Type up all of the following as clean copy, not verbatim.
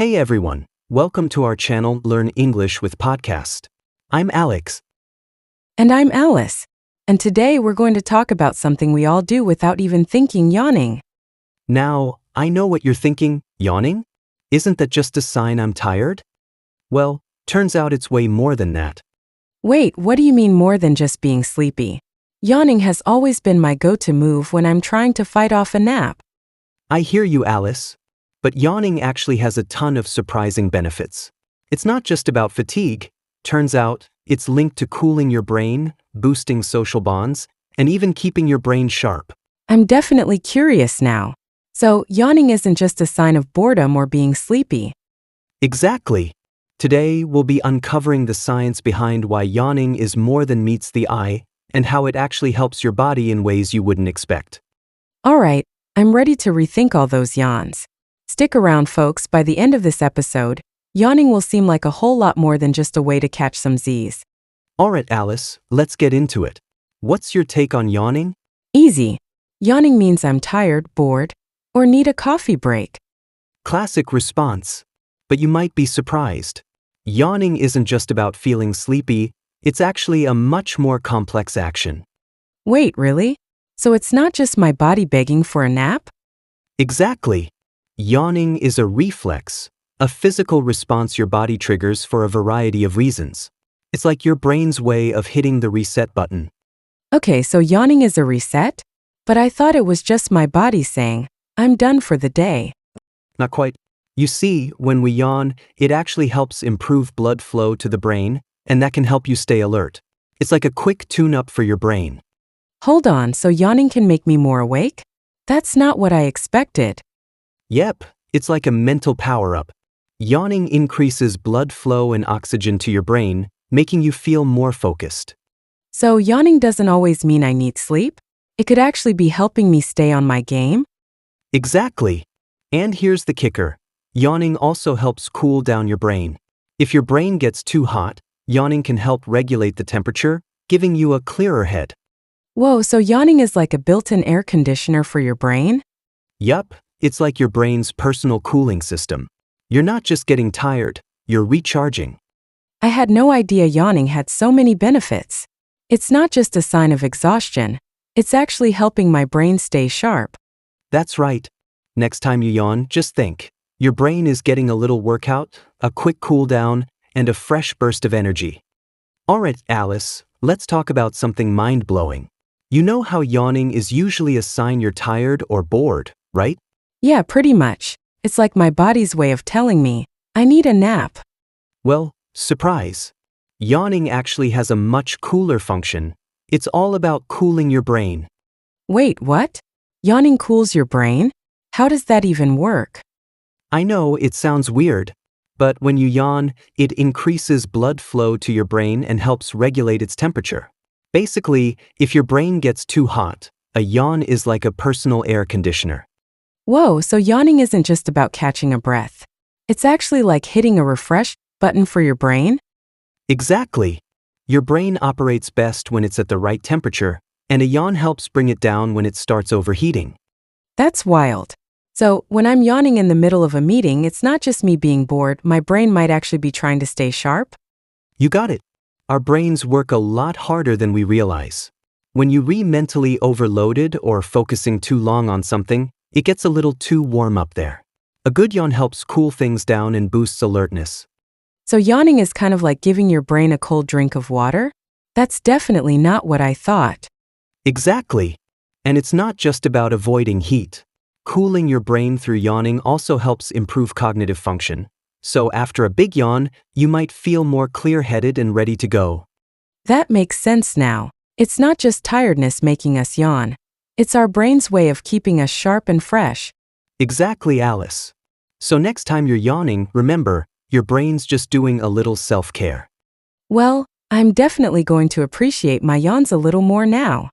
Hey everyone, welcome to our channel Learn English with Podcast. I'm Alex. And I'm Alice. And today we're going to talk about something we all do without even thinking: yawning. Now, I know what you're thinking, yawning? Isn't that just a sign I'm tired? Well, turns out it's way more than that. Wait, what do you mean more than just being sleepy? Yawning has always been my go-to move when I'm trying to fight off a nap. I hear you, Alice. But yawning actually has a ton of surprising benefits. It's not just about fatigue. Turns out, it's linked to cooling your brain, boosting social bonds, and even keeping your brain sharp. I'm definitely curious now. So, yawning isn't just a sign of boredom or being sleepy. Exactly. Today, we'll be uncovering the science behind why yawning is more than meets the eye, and how it actually helps your body in ways you wouldn't expect. Alright, I'm ready to rethink all those yawns. Stick around, folks. By the end of this episode, yawning will seem like a whole lot more than just a way to catch some Z's. Alright, Alice, let's get into it. What's your take on yawning? Easy. Yawning means I'm tired, bored, or need a coffee break. Classic response. But you might be surprised. Yawning isn't just about feeling sleepy, it's actually a much more complex action. Wait, really? So it's not just my body begging for a nap? Exactly. Yawning is a reflex, a physical response your body triggers for a variety of reasons. It's like your brain's way of hitting the reset button. Okay, so yawning is a reset? But I thought it was just my body saying, I'm done for the day. Not quite. You see, when we yawn, it actually helps improve blood flow to the brain, and that can help you stay alert. It's like a quick tune-up for your brain. Hold on, so yawning can make me more awake? That's not what I expected. Yep, it's like a mental power-up. Yawning increases blood flow and oxygen to your brain, making you feel more focused. So yawning doesn't always mean I need sleep? It could actually be helping me stay on my game? Exactly. And here's the kicker. Yawning also helps cool down your brain. If your brain gets too hot, yawning can help regulate the temperature, giving you a clearer head. Whoa, so yawning is like a built-in air conditioner for your brain? Yup, it's like your brain's personal cooling system. You're not just getting tired, you're recharging. I had no idea yawning had so many benefits. It's not just a sign of exhaustion, it's actually helping my brain stay sharp. That's right. Next time you yawn, just think. Your brain is getting a little workout, a quick cool down, and a fresh burst of energy. Alright, Alice, let's talk about something mind-blowing. You know how yawning is usually a sign you're tired or bored, right? Yeah, pretty much. It's like my body's way of telling me, I need a nap. Well, surprise. Yawning actually has a much cooler function. It's all about cooling your brain. Wait, what? Yawning cools your brain? How does that even work? I know it sounds weird, but when you yawn, it increases blood flow to your brain and helps regulate its temperature. Basically, if your brain gets too hot, a yawn is like a personal air conditioner. Whoa, so yawning isn't just about catching a breath. It's actually like hitting a refresh button for your brain? Exactly. Your brain operates best when it's at the right temperature, and a yawn helps bring it down when it starts overheating. That's wild. So, when I'm yawning in the middle of a meeting, it's not just me being bored, my brain might actually be trying to stay sharp? You got it. Our brains work a lot harder than we realize. When you mentally overloaded or focusing too long on something, it gets a little too warm up there. A good yawn helps cool things down and boosts alertness. So yawning is kind of like giving your brain a cold drink of water? That's definitely not what I thought. Exactly. And it's not just about avoiding heat. Cooling your brain through yawning also helps improve cognitive function. So after a big yawn, you might feel more clear-headed and ready to go. That makes sense now. It's not just tiredness making us yawn. It's our brain's way of keeping us sharp and fresh. Exactly, Alice. So next time you're yawning, remember, your brain's just doing a little self-care. Well, I'm definitely going to appreciate my yawns a little more now.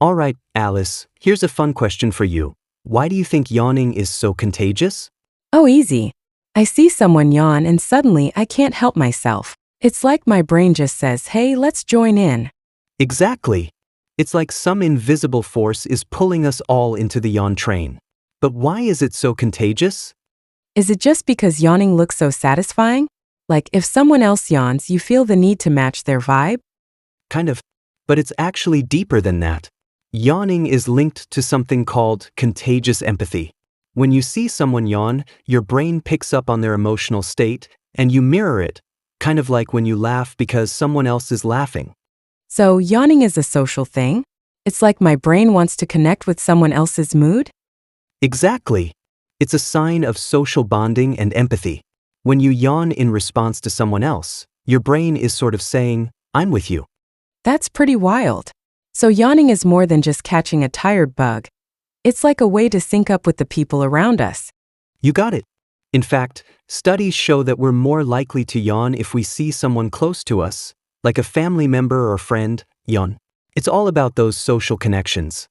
Alright, Alice, here's a fun question for you. Why do you think yawning is so contagious? Oh, easy. I see someone yawn and suddenly I can't help myself. It's like my brain just says, hey, let's join in. Exactly. It's like some invisible force is pulling us all into the yawn train. But why is it so contagious? Is it just because yawning looks so satisfying? Like if someone else yawns, you feel the need to match their vibe? Kind of. But it's actually deeper than that. Yawning is linked to something called contagious empathy. When you see someone yawn, your brain picks up on their emotional state, and you mirror it, kind of like when you laugh because someone else is laughing. So yawning is a social thing? It's like my brain wants to connect with someone else's mood? Exactly. It's a sign of social bonding and empathy. When you yawn in response to someone else, your brain is sort of saying, I'm with you. That's pretty wild. So yawning is more than just catching a tired bug. It's like a way to sync up with the people around us. You got it. In fact, studies show that we're more likely to yawn if we see someone close to us, like a family member or friend, yawn. It's all about those social connections.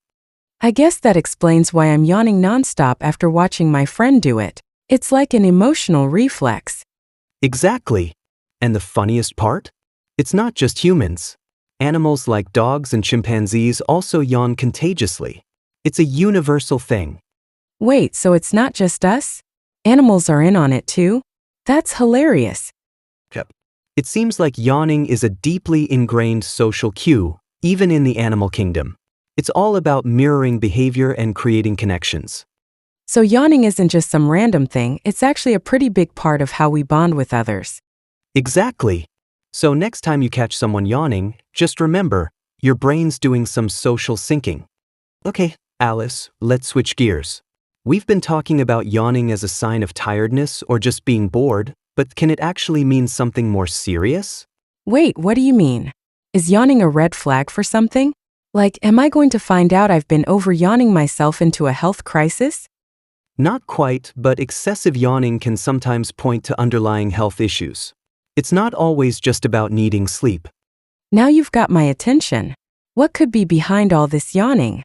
I guess that explains why I'm yawning nonstop after watching my friend do it. It's like an emotional reflex. Exactly. And the funniest part? It's not just humans. Animals like dogs and chimpanzees also yawn contagiously. It's a universal thing. Wait, so it's not just us? Animals are in on it too? That's hilarious. Yep. It seems like yawning is a deeply ingrained social cue, even in the animal kingdom. It's all about mirroring behavior and creating connections. So yawning isn't just some random thing, it's actually a pretty big part of how we bond with others. Exactly. So next time you catch someone yawning, just remember, your brain's doing some social syncing. Okay, Alice, let's switch gears. We've been talking about yawning as a sign of tiredness or just being bored, but can it actually mean something more serious? Wait, what do you mean? Is yawning a red flag for something? Like, am I going to find out I've been over-yawning myself into a health crisis? Not quite, but excessive yawning can sometimes point to underlying health issues. It's not always just about needing sleep. Now you've got my attention. What could be behind all this yawning?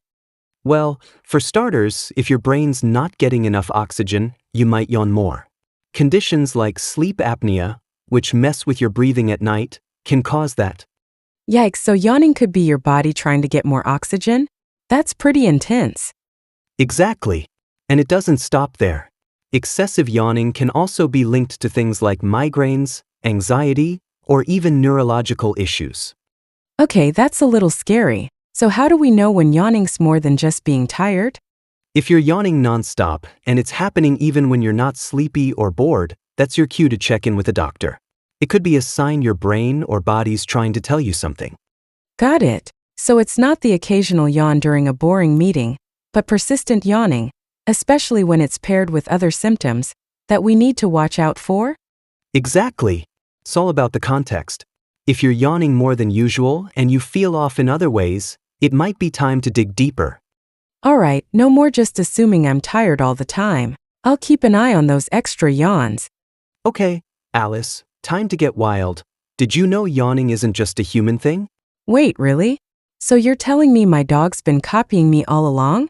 Well, for starters, if your brain's not getting enough oxygen, you might yawn more. Conditions like sleep apnea, which mess with your breathing at night, can cause that. Yikes, so yawning could be your body trying to get more oxygen? That's pretty intense. Exactly. And it doesn't stop there. Excessive yawning can also be linked to things like migraines, anxiety, or even neurological issues. Okay, that's a little scary. So how do we know when yawning's more than just being tired? If you're yawning nonstop, and it's happening even when you're not sleepy or bored, that's your cue to check in with a doctor. It could be a sign your brain or body's trying to tell you something. Got it. So it's not the occasional yawn during a boring meeting, but persistent yawning, especially when it's paired with other symptoms, that we need to watch out for? Exactly. It's all about the context. If you're yawning more than usual and you feel off in other ways, it might be time to dig deeper. All right, no more just assuming I'm tired all the time. I'll keep an eye on those extra yawns. Okay, Alice, time to get wild. Did you know yawning isn't just a human thing? Wait, really? So you're telling me my dog's been copying me all along?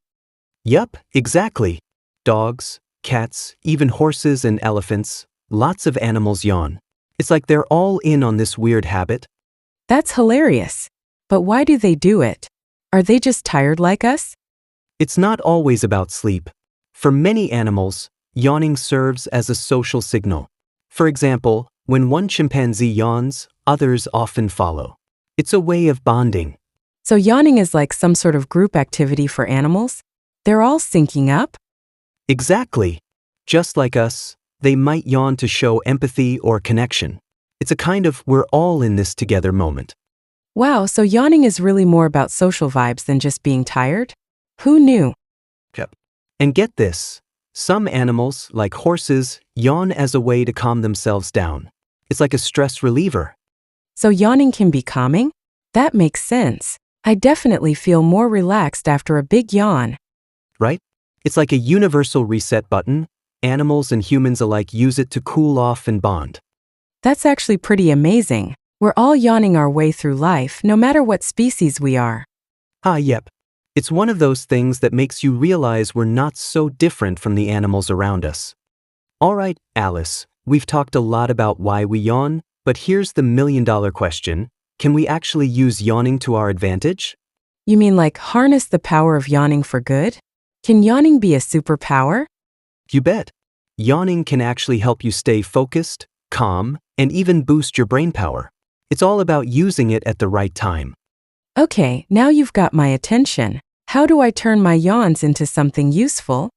Yup, exactly. Dogs, cats, even horses and elephants, lots of animals yawn. It's like they're all in on this weird habit. That's hilarious. But why do they do it? Are they just tired like us? It's not always about sleep. For many animals, yawning serves as a social signal. For example, when one chimpanzee yawns, others often follow. It's a way of bonding. So yawning is like some sort of group activity for animals? They're all syncing up? Exactly. Just like us, they might yawn to show empathy or connection. It's a kind of we're all in this together moment. Wow, so yawning is really more about social vibes than just being tired? Who knew? Yep. And get this, some animals, like horses, yawn as a way to calm themselves down. It's like a stress reliever. So yawning can be calming? That makes sense. I definitely feel more relaxed after a big yawn. Right? It's like a universal reset button. Animals and humans alike use it to cool off and bond. That's actually pretty amazing. We're all yawning our way through life, no matter what species we are. Yep. It's one of those things that makes you realize we're not so different from the animals around us. All right, Alice, we've talked a lot about why we yawn, but here's the million-dollar question. Can we actually use yawning to our advantage? You mean like harness the power of yawning for good? Can yawning be a superpower? You bet. Yawning can actually help you stay focused, calm, and even boost your brain power. It's all about using it at the right time. Okay, now you've got my attention. How do I turn my yawns into something useful?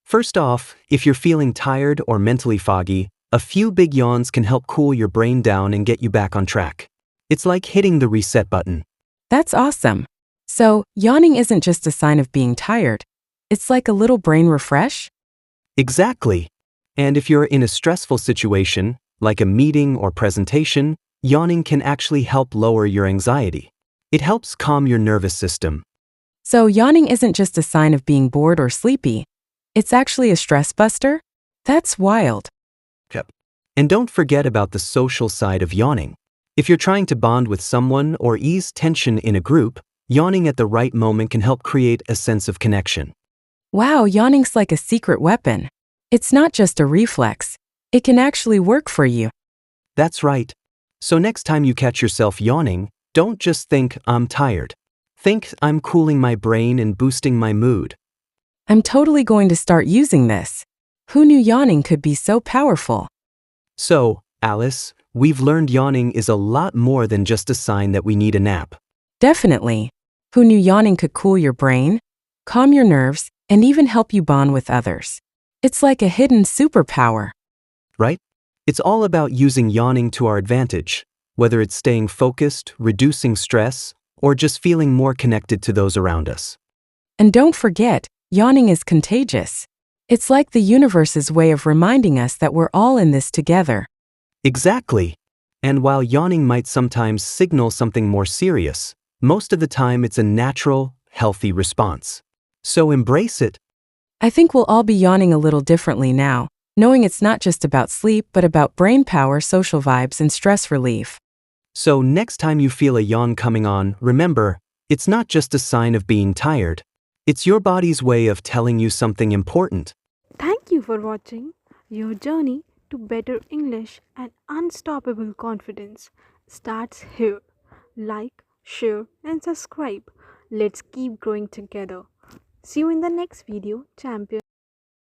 First off, if you're feeling tired or mentally foggy, a few big yawns can help cool your brain down and get you back on track. It's like hitting the reset button. That's awesome. So, yawning isn't just a sign of being tired. It's like a little brain refresh? Exactly. And if you're in a stressful situation, like a meeting or presentation, yawning can actually help lower your anxiety. It helps calm your nervous system. So, yawning isn't just a sign of being bored or sleepy. It's actually a stress buster? That's wild. Yep. And don't forget about the social side of yawning. If you're trying to bond with someone or ease tension in a group, yawning at the right moment can help create a sense of connection. Wow, yawning's like a secret weapon. It's not just a reflex. It can actually work for you. That's right. So next time you catch yourself yawning, don't just think, I'm tired. Think, I'm cooling my brain and boosting my mood. I'm totally going to start using this. Who knew yawning could be so powerful? So, Alice, we've learned yawning is a lot more than just a sign that we need a nap. Definitely. Who knew yawning could cool your brain, calm your nerves, and even help you bond with others? It's like a hidden superpower. Right? It's all about using yawning to our advantage, whether it's staying focused, reducing stress, or just feeling more connected to those around us. And don't forget, yawning is contagious. It's like the universe's way of reminding us that we're all in this together. Exactly. And while yawning might sometimes signal something more serious, most of the time it's a natural, healthy response. So embrace it. I think we'll all be yawning a little differently now, knowing it's not just about sleep but about brain power, social vibes, and stress relief. So next time you feel a yawn coming on, remember, it's not just a sign of being tired. It's your body's way of telling you something important. Thank you for watching. Your journey to better English and unstoppable confidence starts here. Like, share, and subscribe. Let's keep growing together. See you in the next video, champion.